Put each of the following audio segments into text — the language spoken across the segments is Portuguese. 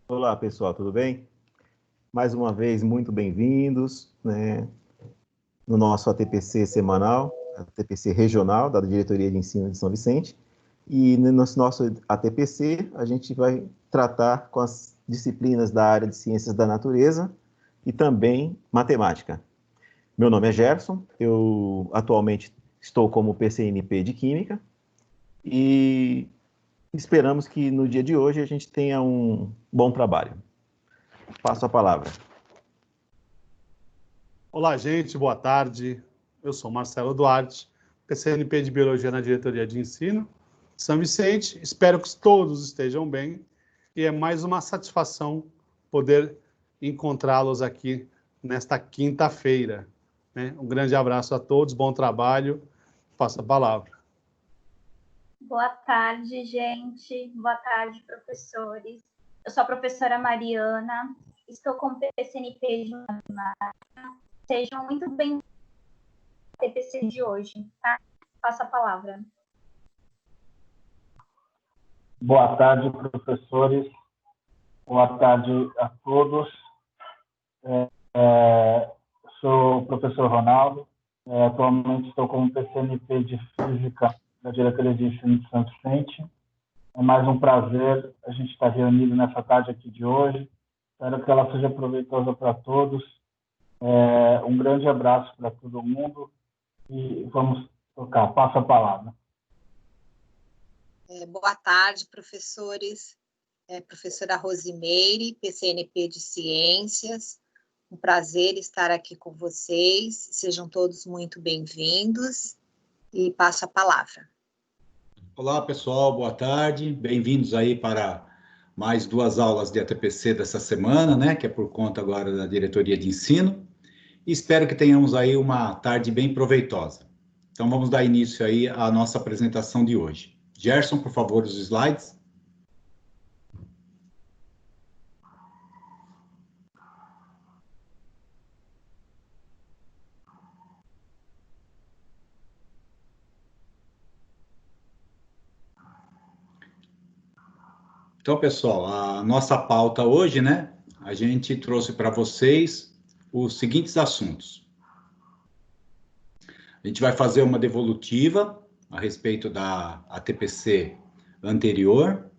Olá, pessoal, tudo bem? Mais uma vez, muito bem-vindos, né, no nosso ATPC semanal, ATPC regional, da Diretoria de Ensino de São Vicente. E no nosso ATPC, a gente vai tratar com as disciplinas da área de Ciências da Natureza e também Matemática. Meu nome é Gerson, eu atualmente estou como PCNP de Química e esperamos que no dia de hoje a gente tenha um bom trabalho. Passo a palavra. Olá, gente, boa tarde. Eu sou Marcelo Duarte, PCNP de Biologia na Diretoria de Ensino de São Vicente. Espero que todos estejam bem e é mais uma satisfação poder encontrá-los aqui nesta quinta-feira. Um grande abraço a todos, bom trabalho. Passo a palavra. Boa tarde, gente. Boa tarde, professores. Eu sou a professora Mariana, estou com o PCNP de Matemática. Sejam muito bem-vindos ao TPC de hoje, tá? Passo a palavra. Boa tarde, professores. Boa tarde a todos. Sou o professor Ronaldo. Atualmente estou como PCNP de Física da Diretoria de Ensino de São Vicente. É mais um prazer a gente estar reunido nessa tarde aqui de hoje. Espero que ela seja proveitosa para todos. Um grande abraço para todo mundo e vamos tocar. Passa a palavra. Boa tarde, professores. Professora Rosimeire, PCNP de Ciências. Um prazer estar aqui com vocês. Sejam todos muito bem-vindos e passo a palavra. Olá, pessoal, boa tarde. Bem-vindos aí para mais 2 aulas de ATPC dessa semana, né, que é por conta agora da Diretoria de Ensino. E espero que tenhamos aí uma tarde bem proveitosa. Então, vamos dar início aí à nossa apresentação de hoje. Gerson, por favor, os slides. Então, pessoal, a nossa pauta hoje, né, a gente trouxe para vocês os seguintes assuntos. A gente vai fazer uma devolutiva a respeito da ATPC anterior.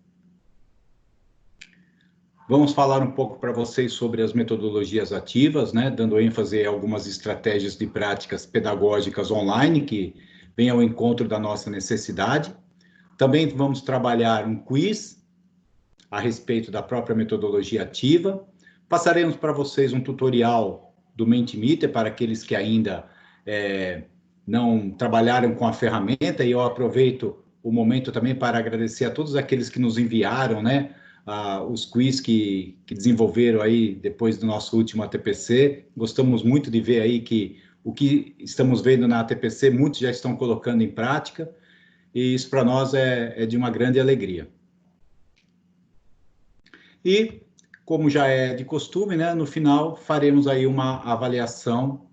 Vamos falar um pouco para vocês sobre as metodologias ativas, né, dando ênfase em algumas estratégias de práticas pedagógicas online que vêm ao encontro da nossa necessidade. Também vamos trabalhar um quiz a respeito da própria metodologia ativa. Passaremos para vocês um tutorial do Mentimeter para aqueles que ainda não trabalharam com a ferramenta, e eu aproveito o momento também para agradecer a todos aqueles que nos enviaram, né, os quiz que desenvolveram aí depois do nosso último ATPC. Gostamos muito de ver aí que o que estamos vendo na ATPC, muitos já estão colocando em prática, e isso para nós é de uma grande alegria. E, como já é de costume, né, no final faremos aí uma avaliação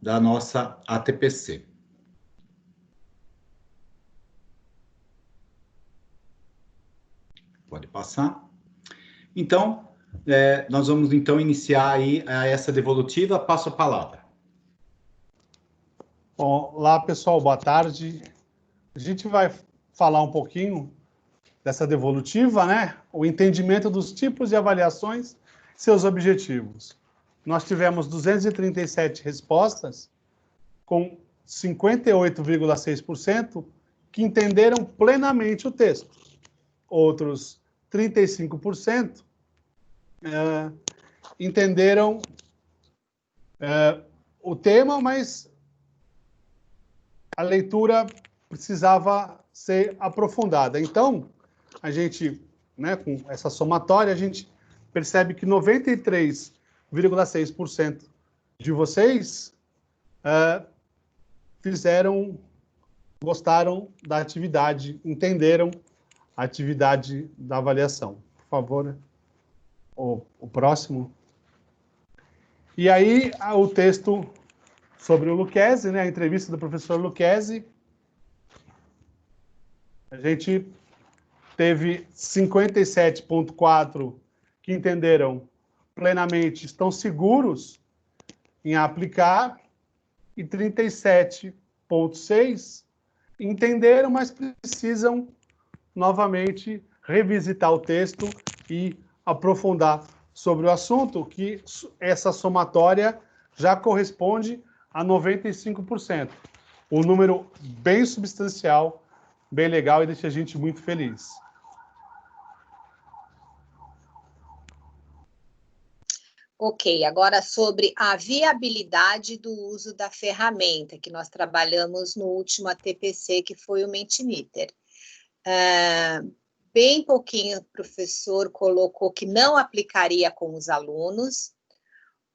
da nossa ATPC. Pode passar. Então, nós vamos então iniciar aí essa devolutiva. Passo a palavra. Olá, pessoal, boa tarde. A gente vai falar um pouquinho dessa devolutiva, né? O entendimento dos tipos de avaliações, seus objetivos. Nós tivemos 237 respostas, com 58,6% que entenderam plenamente o texto. Outros 35% entenderam o tema, mas a leitura precisava ser aprofundada. Então, a gente, né, com essa somatória, a gente percebe que 93,6% de vocês gostaram da atividade, entenderam a atividade da avaliação. Por favor, o próximo. E aí, o texto sobre o Lucchesi, né, a entrevista do professor Lucchesi. A gente teve 57,4% que entenderam plenamente, estão seguros em aplicar, e 37,6% entenderam, mas precisam novamente revisitar o texto e aprofundar sobre o assunto, que essa somatória já corresponde a 95%. Um número bem substancial, bem legal e deixa a gente muito feliz. Ok, agora sobre a viabilidade do uso da ferramenta que nós trabalhamos no último ATPC, que foi o Mentimeter. Bem pouquinho o professor colocou que não aplicaria com os alunos,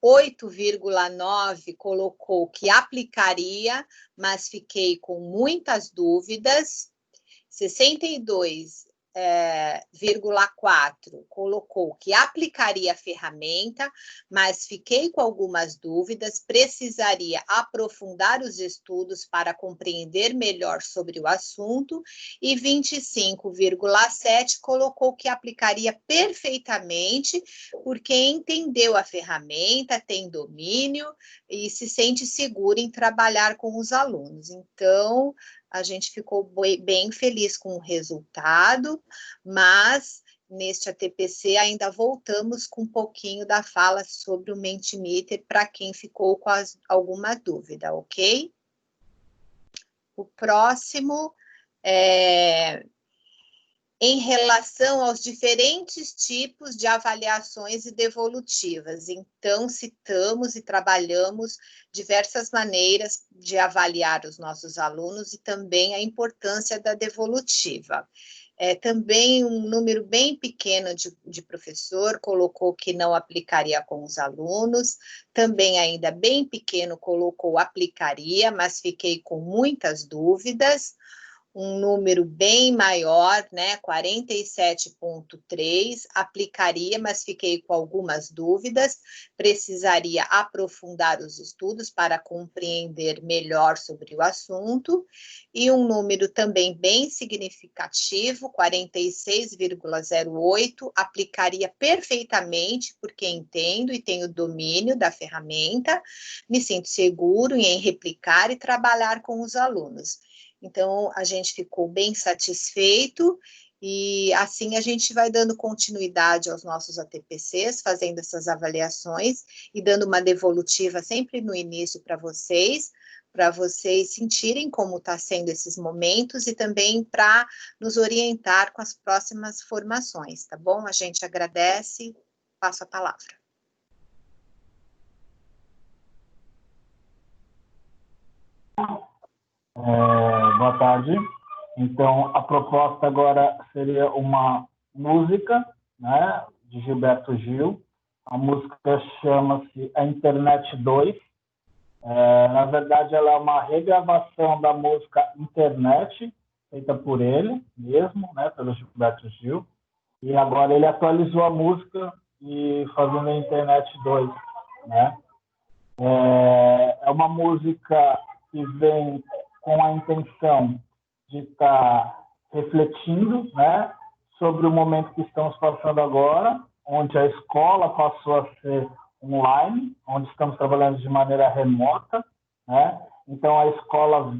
8,9% colocou que aplicaria, mas fiquei com muitas dúvidas, 62,4% colocou que aplicaria a ferramenta, mas fiquei com algumas dúvidas, precisaria aprofundar os estudos para compreender melhor sobre o assunto, e 25,7% colocou que aplicaria perfeitamente, porque entendeu a ferramenta, tem domínio e se sente seguro em trabalhar com os alunos. Então, a gente ficou bem feliz com o resultado, mas neste ATPC ainda voltamos com um pouquinho da fala sobre o Mentimeter para quem ficou com alguma dúvida, ok? O próximo é em relação aos diferentes tipos de avaliações e devolutivas. Então, citamos e trabalhamos diversas maneiras de avaliar os nossos alunos e também a importância da devolutiva. Também um número bem pequeno de professor colocou que não aplicaria com os alunos, também ainda bem pequeno colocou aplicaria, mas fiquei com muitas dúvidas. Um número bem maior, né, 47,3%, aplicaria, mas fiquei com algumas dúvidas, precisaria aprofundar os estudos para compreender melhor sobre o assunto, e um número também bem significativo, 46,08%, aplicaria perfeitamente, porque entendo e tenho domínio da ferramenta, me sinto seguro em replicar e trabalhar com os alunos. Então, a gente ficou bem satisfeito e assim a gente vai dando continuidade aos nossos ATPCs, fazendo essas avaliações e dando uma devolutiva sempre no início para vocês sentirem como está sendo esses momentos e também para nos orientar com as próximas formações, tá bom? A gente agradece, passo a palavra. Boa tarde. Então, a proposta agora seria uma música, né, de Gilberto Gil. A música chama-se A Internet 2. Na verdade, ela é uma regravação da música Internet, feita por ele mesmo, né, pelo Gilberto Gil. E agora ele atualizou a música e fazendo a Internet 2, né? É uma música que vem com a intenção de estar refletindo, né, sobre o momento que estamos passando agora, onde a escola passou a ser online, onde estamos trabalhando de maneira remota, né? Então, a escola,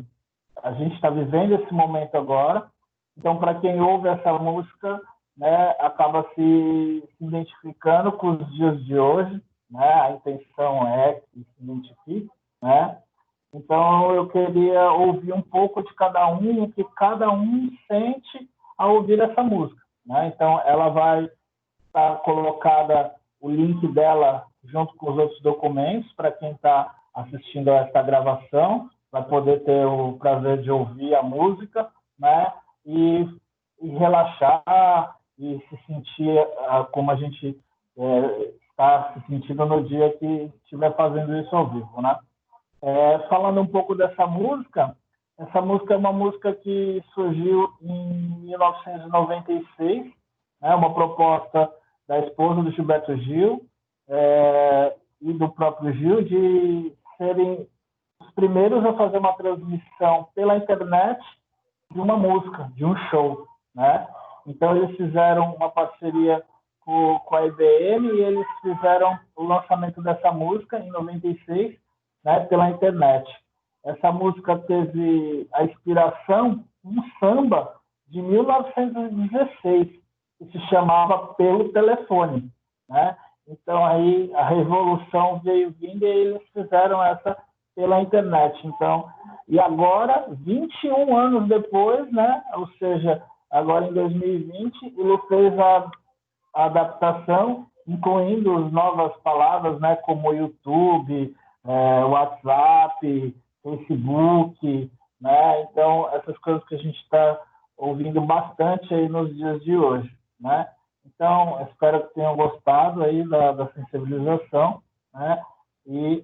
a gente está vivendo esse momento agora. Então, para quem ouve essa música, né, acaba se identificando com os dias de hoje, né? A intenção é que se identifique, né? Então, eu queria ouvir um pouco de cada um, o que cada um sente ao ouvir essa música, né? Então, ela vai estar colocada, o link dela junto com os outros documentos, para quem está assistindo a essa gravação, vai poder ter o prazer de ouvir a música, né? E relaxar e se sentir como a gente está se sentindo no dia que estiver fazendo isso ao vivo, né? Falando um pouco dessa música, essa música é uma música que surgiu em 1996, né, uma proposta da esposa do Gilberto Gil e do próprio Gil de serem os primeiros a fazer uma transmissão pela internet de uma música, de um show, né? Então, eles fizeram uma parceria com a IBM e eles fizeram o lançamento dessa música em 96, né, pela internet. Essa música teve a inspiração um samba de 1916, que se chamava Pelo Telefone, né? Então, aí a revolução veio vindo e eles fizeram essa pela internet. Então, e agora, 21 anos depois, né? Ou seja, agora em 2020, ele fez a adaptação, incluindo novas palavras, né? Como YouTube, WhatsApp, Facebook, né? Então, essas coisas que a gente está ouvindo bastante aí nos dias de hoje, né? Então, espero que tenham gostado aí da sensibilização, né? E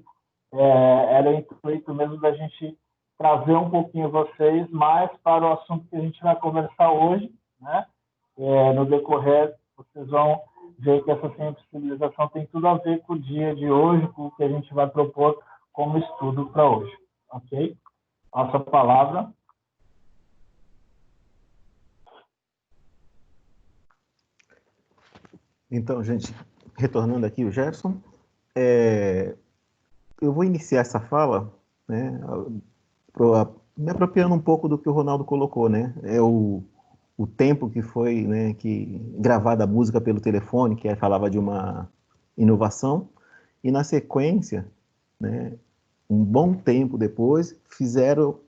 era o intuito mesmo da gente trazer um pouquinho vocês mais para o assunto que a gente vai conversar hoje, né? No decorrer, vocês vão ver que essa sensibilização tem tudo a ver com o dia de hoje, com o que a gente vai propor como estudo para hoje, ok? Nossa palavra. Então, gente, retornando aqui o Gerson, eu vou iniciar essa fala, né, me apropriando um pouco do que o Ronaldo colocou, né? O tempo que foi, né, que gravada a música pelo telefone, que falava de uma inovação, e na sequência, né, um bom tempo depois, fizeram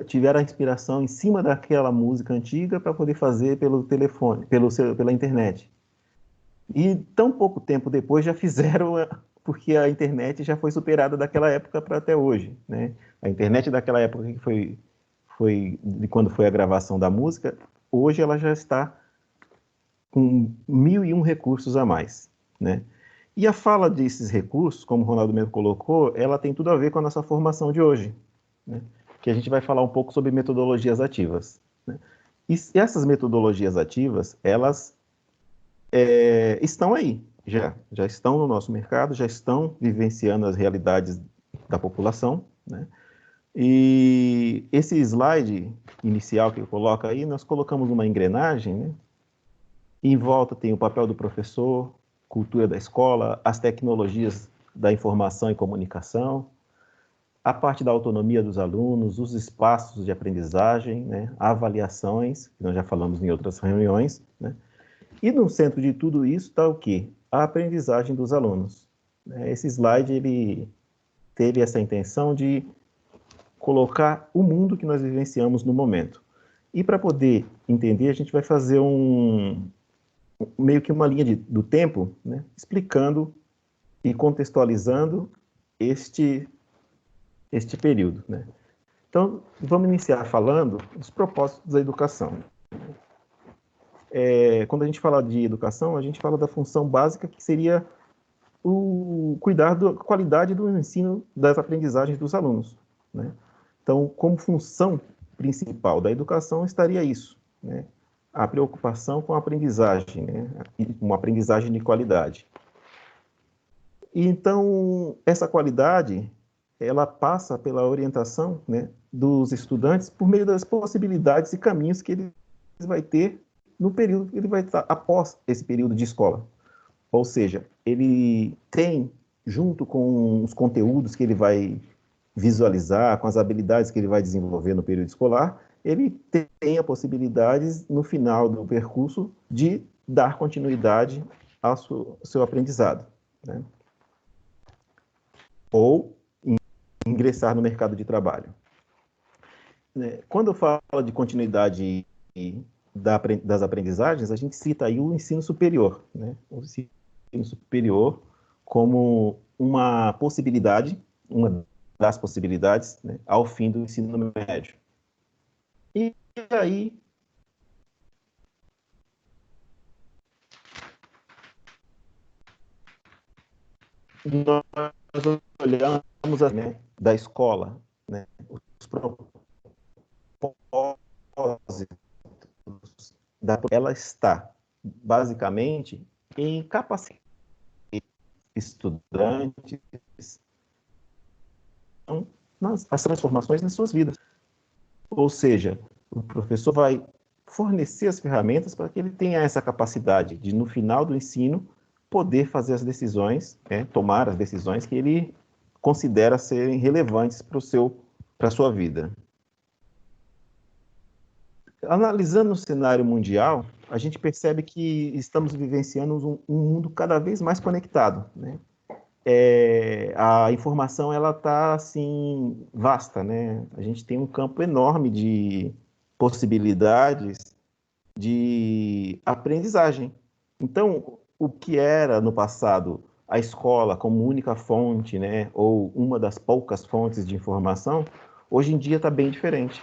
tiveram a inspiração em cima daquela música antiga para poder fazer pelo telefone, pela internet. E tão pouco tempo depois já fizeram, porque a internet já foi superada daquela época para até hoje, né? A internet daquela época que foi de quando foi a gravação da música, hoje ela já está com 1001 recursos a mais, né? E a fala desses recursos, como o Ronaldo mesmo colocou, ela tem tudo a ver com a nossa formação de hoje, né? Que a gente vai falar um pouco sobre metodologias ativas, né? E essas metodologias ativas, elas estão aí, já estão no nosso mercado, já estão vivenciando as realidades da população, né? E esse slide inicial que eu coloco aí, nós colocamos uma engrenagem, né? Em volta tem o papel do professor, cultura da escola, as tecnologias da informação e comunicação, a parte da autonomia dos alunos, os espaços de aprendizagem, né? Avaliações, que nós já falamos em outras reuniões, né? E no centro de tudo isso está o quê? A aprendizagem dos alunos. Esse slide, ele teve essa intenção de colocar o mundo que nós vivenciamos no momento. E para poder entender, a gente vai fazer meio que uma linha do tempo, né, explicando e contextualizando este período, né? Então, vamos iniciar falando dos propósitos da educação. Quando a gente fala de educação, a gente fala da função básica, que seria o cuidar da qualidade do ensino, das aprendizagens dos alunos, né? Então, como função principal da educação estaria isso, né? A preocupação com a aprendizagem, né? Uma aprendizagem de qualidade. E, então, essa qualidade, ela passa pela orientação, né, dos estudantes por meio das possibilidades e caminhos que ele vai ter no período que ele vai estar após esse período de escola. Ou seja, ele tem, junto com os conteúdos que ele vai visualizar, com as habilidades que ele vai desenvolver no período escolar, ele tem a possibilidade, no final do percurso, de dar continuidade ao seu aprendizado, né? Ou ingressar no mercado de trabalho. Quando eu falo de continuidade das aprendizagens, a gente cita aí o ensino superior, né? O ensino superior como uma possibilidade, uma das possibilidades, né, ao fim do ensino médio. E aí, nós olhamos, né, da escola, né, os propósitos ela está basicamente em capacitar estudantes as transformações nas suas vidas. Ou seja, o professor vai fornecer as ferramentas para que ele tenha essa capacidade de, no final do ensino, poder fazer as decisões, tomar as decisões que ele considera serem relevantes para a sua vida. Analisando o cenário mundial, a gente percebe que estamos vivenciando um mundo cada vez mais conectado, né? A informação ela está assim vasta, né? A gente tem um campo enorme de possibilidades de aprendizagem. Então, o que era no passado a escola como única fonte, né, ou uma das poucas fontes de informação, hoje em dia está bem diferente.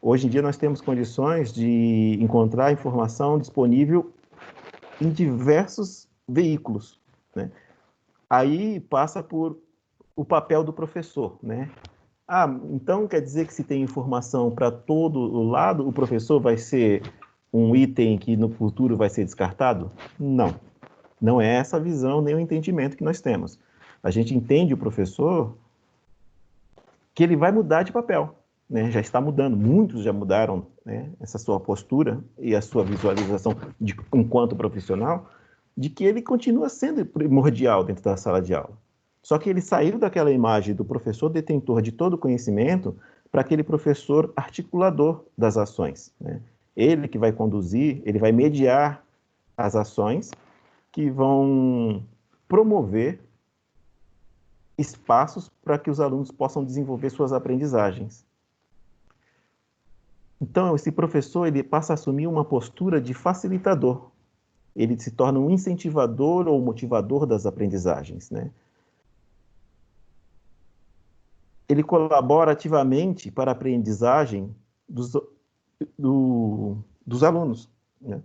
Hoje em dia nós temos condições de encontrar informação disponível em diversos veículos, né? Aí passa por o papel do professor, né? Então quer dizer que se tem informação para todo o lado, o professor vai ser um item que no futuro vai ser descartado? Não. Não é essa a visão nem o entendimento que nós temos. A gente entende o professor que ele vai mudar de papel, né? Já está mudando, muitos já mudaram, né, essa sua postura e a sua visualização enquanto profissional, de que ele continua sendo primordial dentro da sala de aula. Só que ele saiu daquela imagem do professor detentor de todo o conhecimento para aquele professor articulador das ações, né? Ele que vai conduzir, ele vai mediar as ações que vão promover espaços para que os alunos possam desenvolver suas aprendizagens. Então, esse professor ele passa a assumir uma postura de facilitador. Ele se torna um incentivador ou motivador das aprendizagens, né? Ele colabora ativamente para a aprendizagem dos alunos, né?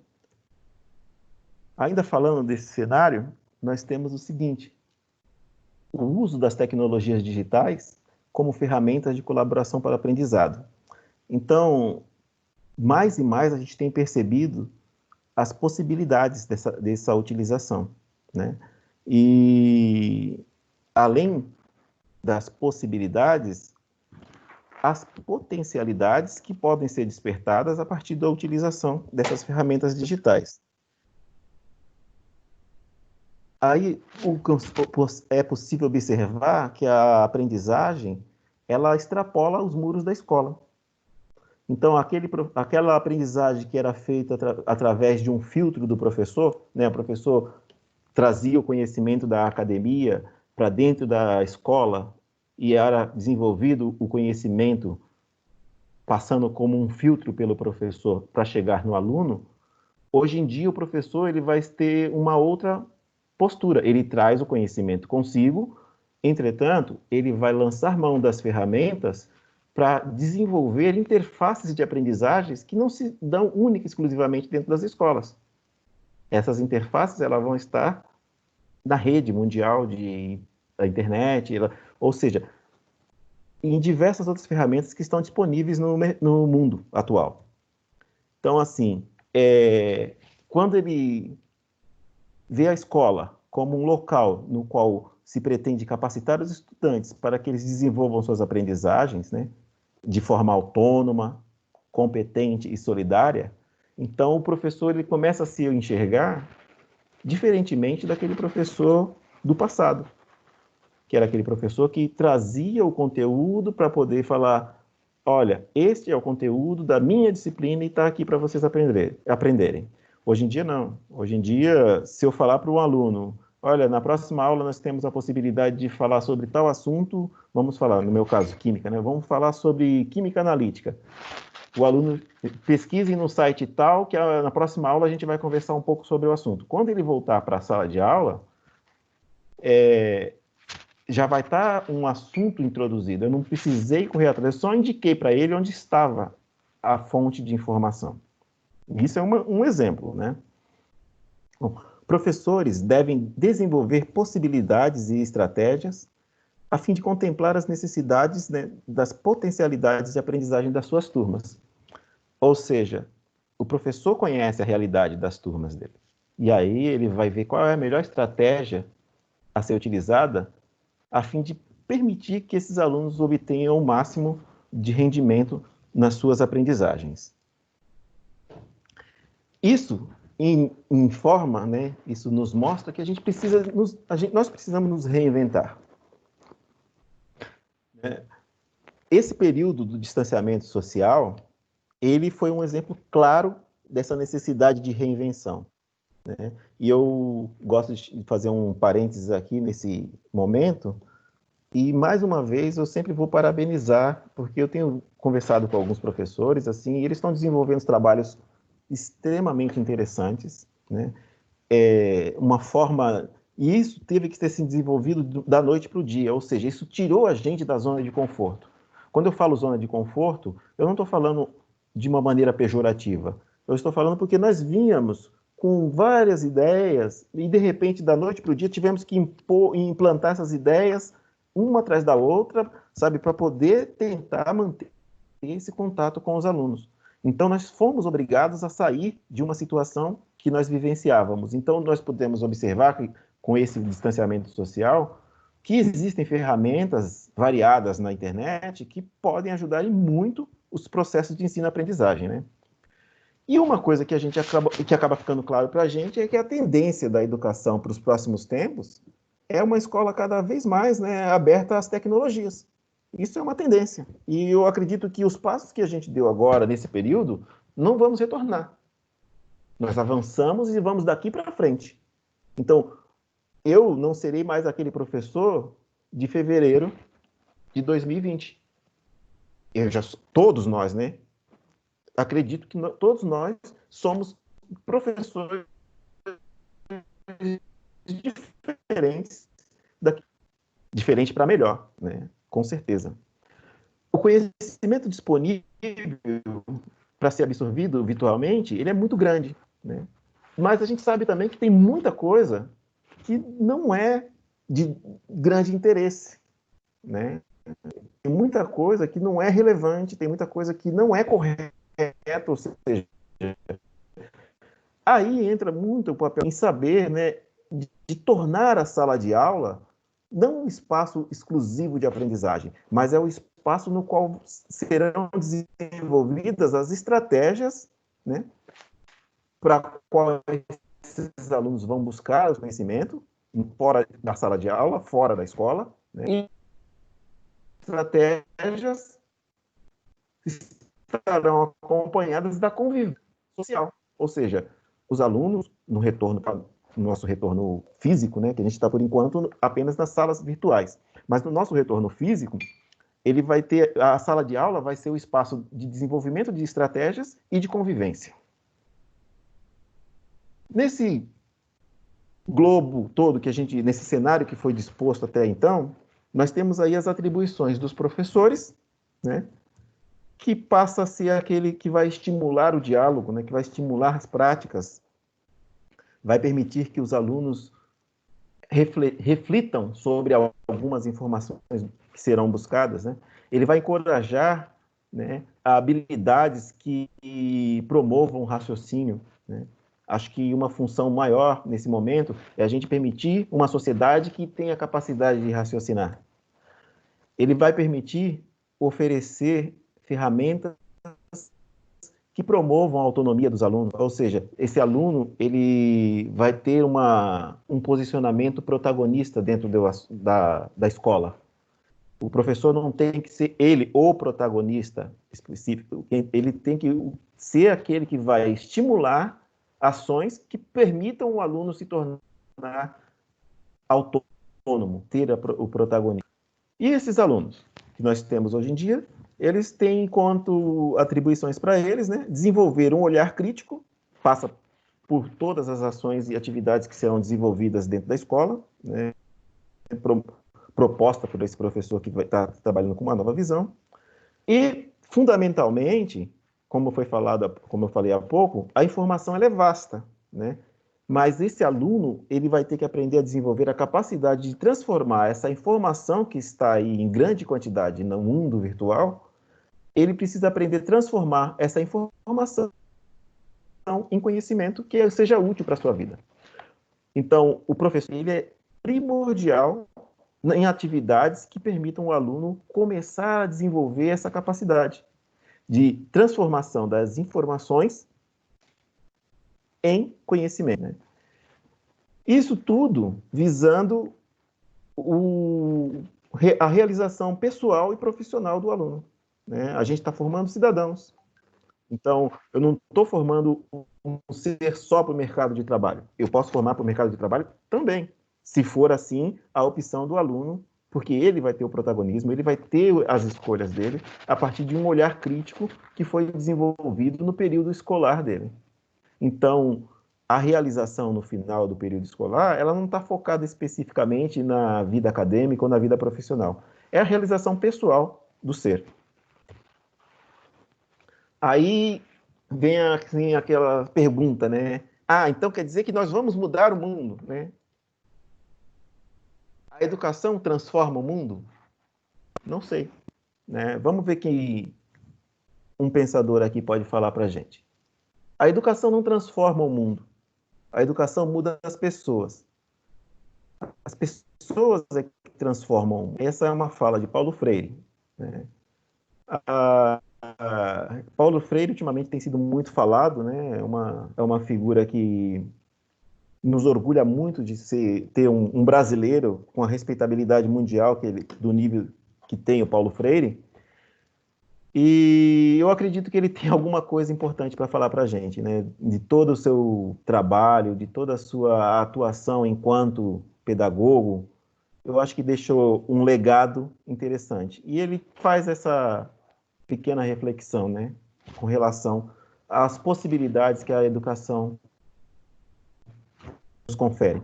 Ainda falando desse cenário, nós temos o seguinte: o uso das tecnologias digitais como ferramentas de colaboração para o aprendizado. Então, mais e mais a gente tem percebido as possibilidades dessa utilização, né? E, além das possibilidades, as potencialidades que podem ser despertadas a partir da utilização dessas ferramentas digitais. Aí é possível observar que a aprendizagem ela extrapola os muros da escola. Então, aquela aprendizagem que era feita através de um filtro do professor, né? O professor trazia o conhecimento da academia para dentro da escola e era desenvolvido o conhecimento passando como um filtro pelo professor para chegar no aluno. Hoje em dia, o professor ele vai ter uma outra postura. Ele traz o conhecimento consigo, entretanto, ele vai lançar mão das ferramentas para desenvolver interfaces de aprendizagens que não se dão única e exclusivamente dentro das escolas. Essas interfaces elas vão estar na rede mundial da internet, ou seja, em diversas outras ferramentas que estão disponíveis no mundo atual. Então, assim, quando ele vê a escola como um local no qual se pretende capacitar os estudantes para que eles desenvolvam suas aprendizagens, né, de forma autônoma, competente e solidária, então o professor ele começa a se enxergar diferentemente daquele professor do passado, que era aquele professor que trazia o conteúdo para poder falar: olha, este é o conteúdo da minha disciplina e está aqui para vocês aprenderem. Hoje em dia, não. Hoje em dia, se eu falar para um aluno: olha, na próxima aula nós temos a possibilidade de falar sobre tal assunto, vamos falar, no meu caso, química, né? Vamos falar sobre química analítica. O aluno pesquise no site tal, que na próxima aula a gente vai conversar um pouco sobre o assunto. Quando ele voltar para a sala de aula, já vai estar um assunto introduzido. Eu não precisei correr atrás, eu só indiquei para ele onde estava a fonte de informação. Isso é um exemplo, né? Bom, professores devem desenvolver possibilidades e estratégias a fim de contemplar as necessidades, né, das potencialidades de aprendizagem das suas turmas. Ou seja, o professor conhece a realidade das turmas dele. E aí ele vai ver qual é a melhor estratégia a ser utilizada a fim de permitir que esses alunos obtenham o máximo de rendimento nas suas aprendizagens. Isso informa, né? Isso nos mostra que nós precisamos nos reinventar. Esse período do distanciamento social, ele foi um exemplo claro dessa necessidade de reinvenção, né? E eu gosto de fazer um parênteses aqui nesse momento, e mais uma vez eu sempre vou parabenizar, porque eu tenho conversado com alguns professores, assim, e eles estão desenvolvendo trabalhos extremamente interessantes, né? Uma forma... E isso teve que ter se desenvolvido da noite para o dia, ou seja, isso tirou a gente da zona de conforto. Quando eu falo zona de conforto, eu não estou falando de uma maneira pejorativa. Eu estou falando porque nós vínhamos com várias ideias e, de repente, da noite para o dia, tivemos que implantar essas ideias uma atrás da outra, sabe, para poder tentar manter esse contato com os alunos. Então, nós fomos obrigados a sair de uma situação que nós vivenciávamos. Então, nós podemos observar que, com esse distanciamento social, que existem ferramentas variadas na internet que podem ajudar em muito os processos de ensino-aprendizagem, né? E uma coisa que acaba ficando claro para a gente é que a tendência da educação para os próximos tempos é uma escola cada vez mais, né, aberta às tecnologias. Isso é uma tendência. E eu acredito que os passos que a gente deu agora, nesse período, não vamos retornar. Nós avançamos e vamos daqui para frente. Então, eu não serei mais aquele professor de fevereiro de 2020. Todos nós, né? Acredito que todos nós somos professores diferentes, diferente para melhor, né? Com certeza. O conhecimento disponível para ser absorvido virtualmente, ele é muito grande, né? Mas a gente sabe também que tem muita coisa que não é de grande interesse, né? Tem muita coisa que não é relevante, tem muita coisa que não é correta, ou seja, aí entra muito o papel em saber, né, de tornar a sala de aula não um espaço exclusivo de aprendizagem, mas é o espaço no qual serão desenvolvidas as estratégias, né, para qual esses alunos vão buscar o conhecimento fora da sala de aula, fora da escola, né, e estratégias estarão acompanhadas da convivência social, ou seja, os alunos no nosso retorno físico, né, que a gente está por enquanto apenas nas salas virtuais, mas no nosso retorno físico, ele vai ter, a sala de aula vai ser o espaço de desenvolvimento de estratégias e de convivência. Nesse globo todo que nesse cenário que foi disposto até então, nós temos aí as atribuições dos professores, né, que passa a ser aquele que vai estimular o diálogo, né, que vai estimular as práticas, vai permitir que os alunos reflitam sobre algumas informações que serão buscadas, né? Ele vai encorajar, né, habilidades que promovam o raciocínio, né? Acho que uma função maior nesse momento é a gente permitir uma sociedade que tenha capacidade de raciocinar. Ele vai permitir oferecer ferramentas que promovam a autonomia dos alunos, ou seja, esse aluno ele vai ter um posicionamento protagonista dentro da escola. O professor não tem que ser ele o protagonista específico, ele tem que ser aquele que vai estimular ações que permitam o aluno se tornar autônomo, ter o protagonismo. E esses alunos que nós temos hoje em dia, eles têm enquanto atribuições para eles, né, desenvolver um olhar crítico, passa por todas as ações e atividades que serão desenvolvidas dentro da escola, né, proposta por esse professor que vai estar trabalhando com uma nova visão, e, fundamentalmente, como eu falei há pouco, a informação ela é vasta, né? Mas esse aluno, ele vai ter que aprender a desenvolver a capacidade de transformar essa informação que está aí em grande quantidade no mundo virtual, ele precisa aprender a transformar essa informação em conhecimento que seja útil para a sua vida. Então, o professor ele é primordial em atividades que permitam o aluno começar a desenvolver essa capacidade de transformação das informações em conhecimento, né? Isso tudo visando a realização pessoal e profissional do aluno, né? A gente está formando cidadãos. Então, eu não estou formando um ser só para o mercado de trabalho. Eu posso formar para o mercado de trabalho também, se for assim a opção do aluno, porque ele vai ter o protagonismo, ele vai ter as escolhas dele a partir de um olhar crítico que foi desenvolvido no período escolar dele. Então, a realização no final do período escolar, ela não está focada especificamente na vida acadêmica ou na vida profissional. É a realização pessoal do ser. Aí vem assim, aquela pergunta, né? Ah, então quer dizer que nós vamos mudar o mundo, né? A educação transforma o mundo? Não sei, né? Vamos ver que um pensador aqui pode falar para a gente. A educação não transforma o mundo. A educação muda as pessoas. As pessoas é que transformam. Essa é uma fala de Paulo Freire, né? Paulo Freire ultimamente tem sido muito falado, né? É uma figura que nos orgulha muito de ter um brasileiro com a respeitabilidade mundial do nível que tem o Paulo Freire. E eu acredito que ele tem alguma coisa importante para falar para a gente, né? De todo o seu trabalho, de toda a sua atuação enquanto pedagogo, eu acho que deixou um legado interessante. E ele faz essa pequena reflexão, né? Com relação às possibilidades que a educação nos confere.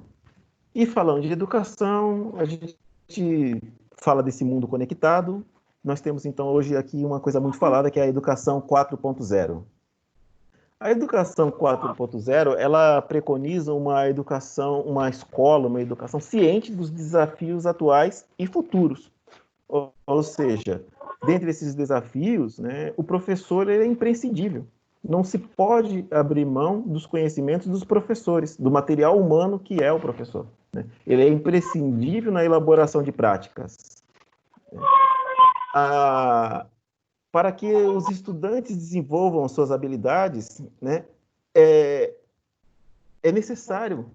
E falando de educação, a gente fala desse mundo conectado. Nós temos, então, hoje aqui uma coisa muito falada, que é a educação 4.0. A educação 4.0, ela preconiza uma educação, uma escola, uma educação ciente dos desafios atuais e futuros. Ou seja, dentre esses desafios, né, o professor é imprescindível. Não se pode abrir mão dos conhecimentos dos professores, do material humano que é o professor, né? Ele é imprescindível na elaboração de práticas. Para que os estudantes desenvolvam suas habilidades, né, é necessário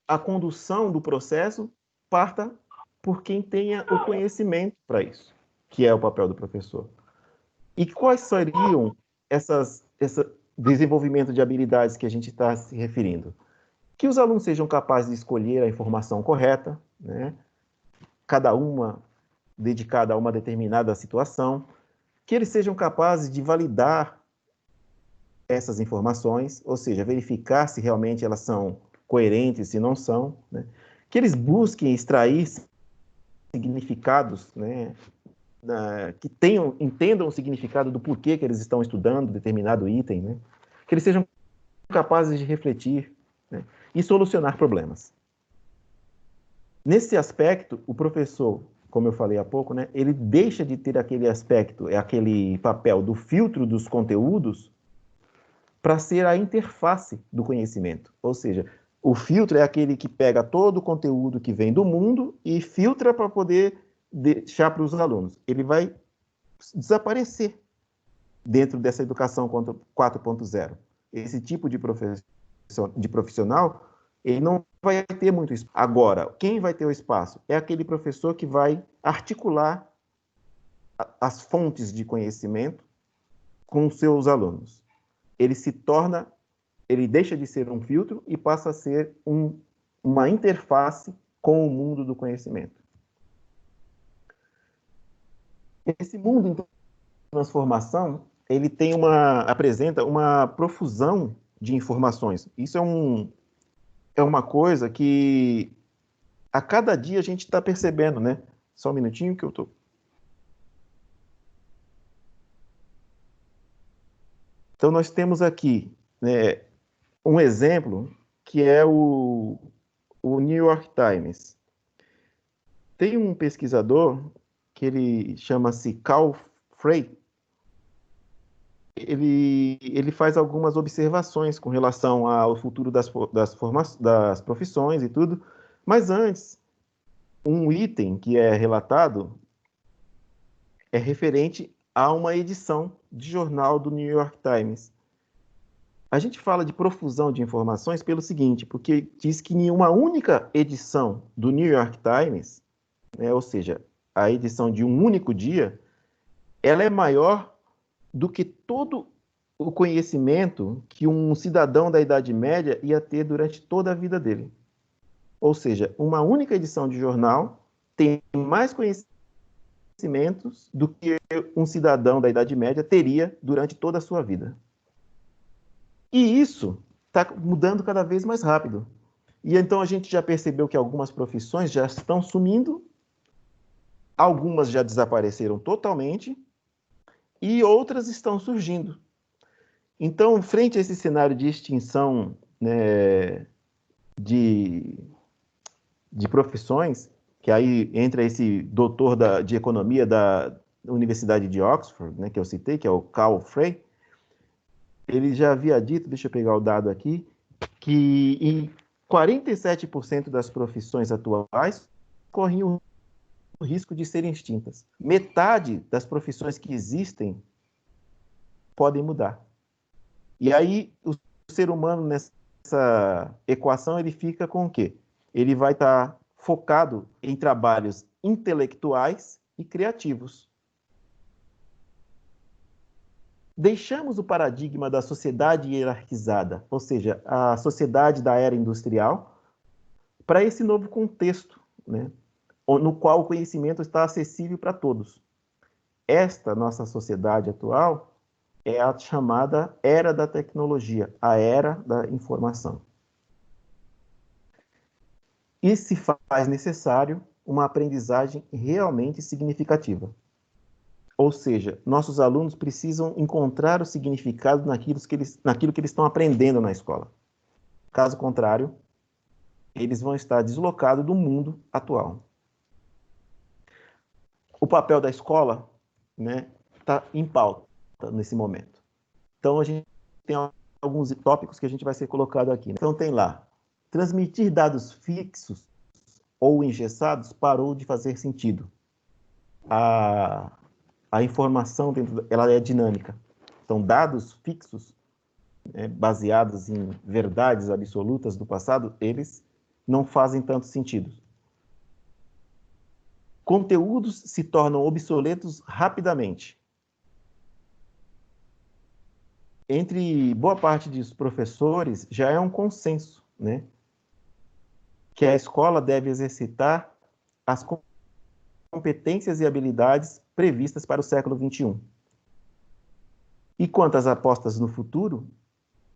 a condução do processo parta por quem tenha o conhecimento para isso, que é o papel do professor. E quais seriam esse desenvolvimento de habilidades que a gente está se referindo? Que os alunos sejam capazes de escolher a informação correta, né, cada uma dedicada a uma determinada situação, que eles sejam capazes de validar essas informações, ou seja, verificar se realmente elas são coerentes, se não são, né? Que eles busquem extrair significados, né, que entendam o significado do porquê que eles estão estudando determinado item, né? Que eles sejam capazes de refletir, né, e solucionar problemas. Nesse aspecto, o professor, como eu falei há pouco, né, ele deixa de ter aquele aspecto, aquele papel do filtro dos conteúdos para ser a interface do conhecimento. Ou seja, o filtro é aquele que pega todo o conteúdo que vem do mundo e filtra para poder deixar para os alunos. Ele vai desaparecer dentro dessa educação 4.0. Esse tipo de profissional, ele não vai ter muito espaço. Agora, quem vai ter o espaço é aquele professor que vai articular as fontes de conhecimento com os seus alunos. Ele deixa de ser um filtro e passa a ser uma interface com o mundo do conhecimento. Esse mundo em transformação, ele apresenta uma profusão de informações. Isso é uma coisa que a cada dia a gente está percebendo, né? Só um minutinho que eu estou... Então, nós temos aqui, né, um exemplo que é o New York Times. Tem um pesquisador que ele chama-se Carl Frey. Ele faz algumas observações com relação ao futuro das profissões e tudo, mas antes, um item que é relatado é referente a uma edição de jornal do New York Times. A gente fala de profusão de informações pelo seguinte, porque diz que em uma única edição do New York Times, né, ou seja, a edição de um único dia, ela é maior do que todo o conhecimento que um cidadão da Idade Média ia ter durante toda a vida dele. Ou seja, uma única edição de jornal tem mais conhecimentos do que um cidadão da Idade Média teria durante toda a sua vida. E isso está mudando cada vez mais rápido. E então a gente já percebeu que algumas profissões já estão sumindo, algumas já desapareceram totalmente e outras estão surgindo. Então, frente a esse cenário de extinção, né, de profissões, que aí entra esse doutor de economia da Universidade de Oxford, né, que eu citei, que é o Carl Frey, ele já havia dito, deixa eu pegar o dado aqui, que em 47% das profissões atuais corriam o risco de serem extintas. Metade das profissões que existem podem mudar. E aí o ser humano nessa equação ele fica com o quê? Ele vai estar focado em trabalhos intelectuais e criativos. Deixamos o paradigma da sociedade hierarquizada, ou seja, a sociedade da era industrial, para esse novo contexto, né, no qual o conhecimento está acessível para todos. Esta nossa sociedade atual é a chamada era da tecnologia, a era da informação. E se faz necessário uma aprendizagem realmente significativa. Ou seja, nossos alunos precisam encontrar o significado naquilo que eles estão aprendendo na escola. Caso contrário, eles vão estar deslocados do mundo atual. O papel da escola, né, está em pauta nesse momento. Então, a gente tem alguns tópicos que a gente vai ser colocado aqui. Então, tem lá, transmitir dados fixos ou engessados parou de fazer sentido. A informação ela é dinâmica. Então, dados fixos, baseados em verdades absolutas do passado, eles não fazem tanto sentido. Conteúdos se tornam obsoletos rapidamente. Entre boa parte dos professores, já é um consenso, né, que a escola deve exercitar as competências e habilidades previstas para o século XXI. E quanto às apostas no futuro,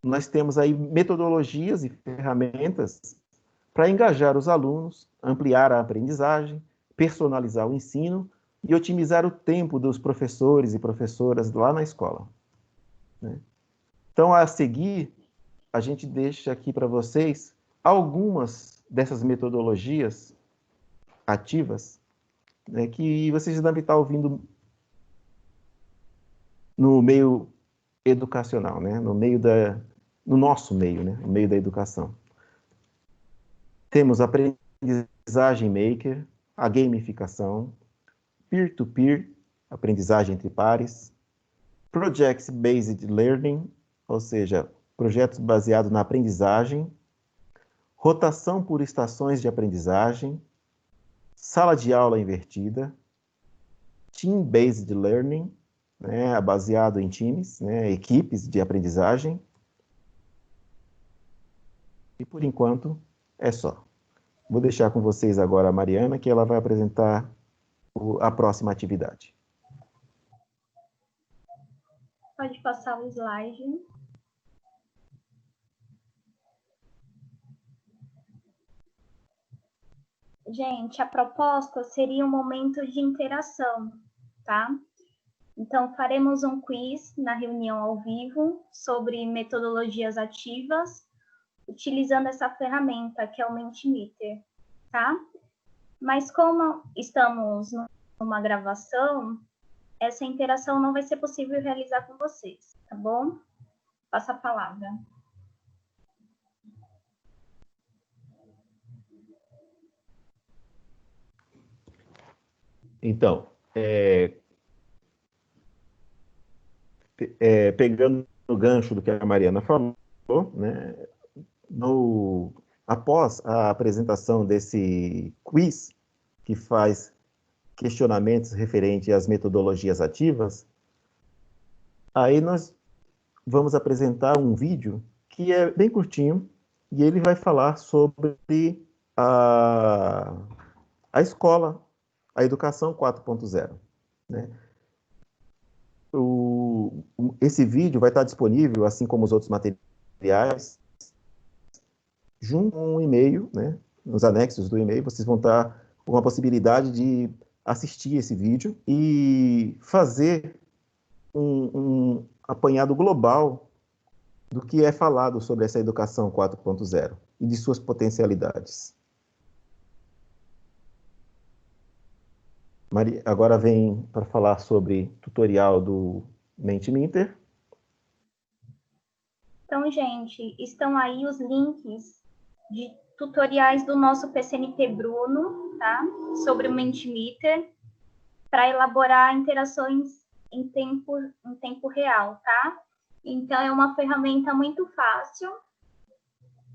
nós temos aí metodologias e ferramentas para engajar os alunos, ampliar a aprendizagem, personalizar o ensino e otimizar o tempo dos professores e professoras lá na escola, né? Então, a seguir, a gente deixa aqui para vocês algumas dessas metodologias ativas, né, que vocês devem estar ouvindo no meio educacional, né, no nosso meio, né, no meio da educação. Temos a aprendizagem maker, a gamificação, peer-to-peer, aprendizagem entre pares, project-based learning, ou seja, projetos baseados na aprendizagem, rotação por estações de aprendizagem, sala de aula invertida, team-based learning, né, baseado em times, né, equipes de aprendizagem. E por enquanto é só. Vou deixar com vocês agora a Mariana, que ela vai apresentar a próxima atividade. Pode passar o slide. Gente, a proposta seria um momento de interação, tá? Então, faremos um quiz na reunião ao vivo sobre metodologias ativas, utilizando essa ferramenta que é o Mentimeter, tá? Mas como estamos numa gravação, essa interação não vai ser possível realizar com vocês, tá bom? Passa a palavra. Então, pegando o gancho do que a Mariana falou, né, após a apresentação desse quiz, que faz questionamentos referentes às metodologias ativas, aí nós vamos apresentar um vídeo que é bem curtinho, e ele vai falar sobre a escola, a educação 4.0, né? Esse vídeo vai estar disponível, assim como os outros materiais, junto com um e-mail, né? Nos anexos do e-mail, vocês vão estar com a possibilidade de assistir esse vídeo e fazer um apanhado global do que é falado sobre essa educação 4.0 e de suas potencialidades. Agora vem para falar sobre tutorial do Mentimeter. Então, gente, estão aí os links de tutoriais do nosso PCNP Bruno, tá? Sobre o Mentimeter, para elaborar interações em tempo real, tá? Então, é uma ferramenta muito fácil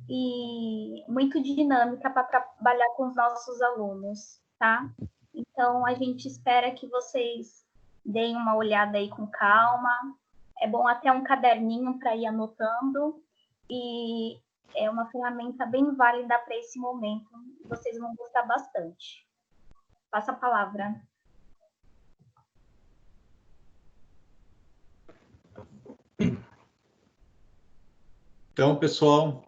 e muito dinâmica para trabalhar com os nossos alunos, tá? Então, a gente espera que vocês deem uma olhada aí com calma. É bom até um caderninho para ir anotando. E é uma ferramenta bem válida para esse momento. Vocês vão gostar bastante. Passa a palavra. Então, pessoal,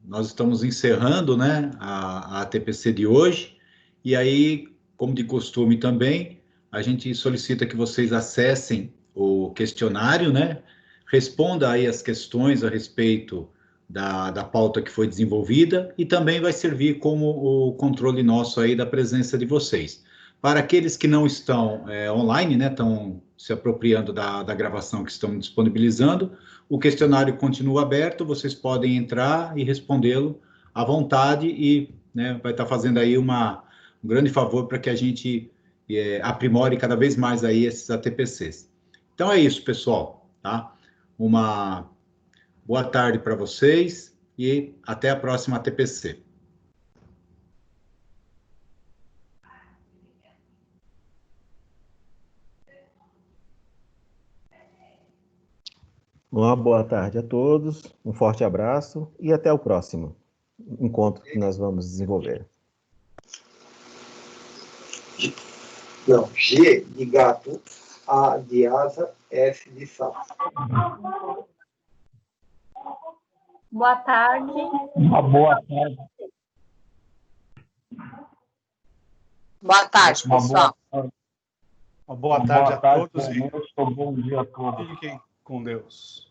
nós estamos encerrando, né, a TPC de hoje, e aí, como de costume também, a gente solicita que vocês acessem o questionário, né, responda aí as questões a respeito da pauta que foi desenvolvida, e também vai servir como o controle nosso aí da presença de vocês. Para aqueles que não estão online, né, estão se apropriando da gravação que estamos disponibilizando, o questionário continua aberto, vocês podem entrar e respondê-lo à vontade e, né, vai estar fazendo aí um grande favor para que a gente aprimore cada vez mais aí esses ATPCs. Então é isso, pessoal, tá? Uma boa tarde para vocês e até a próxima ATPC. Uma boa tarde a todos, um forte abraço e até o próximo encontro que nós vamos desenvolver. Não, G de gato, A de asa, S de sapo. Boa tarde. Uma boa tarde. Boa tarde, pessoal. Uma boa tarde a todos e um bom dia a todos. fiquem com Deus.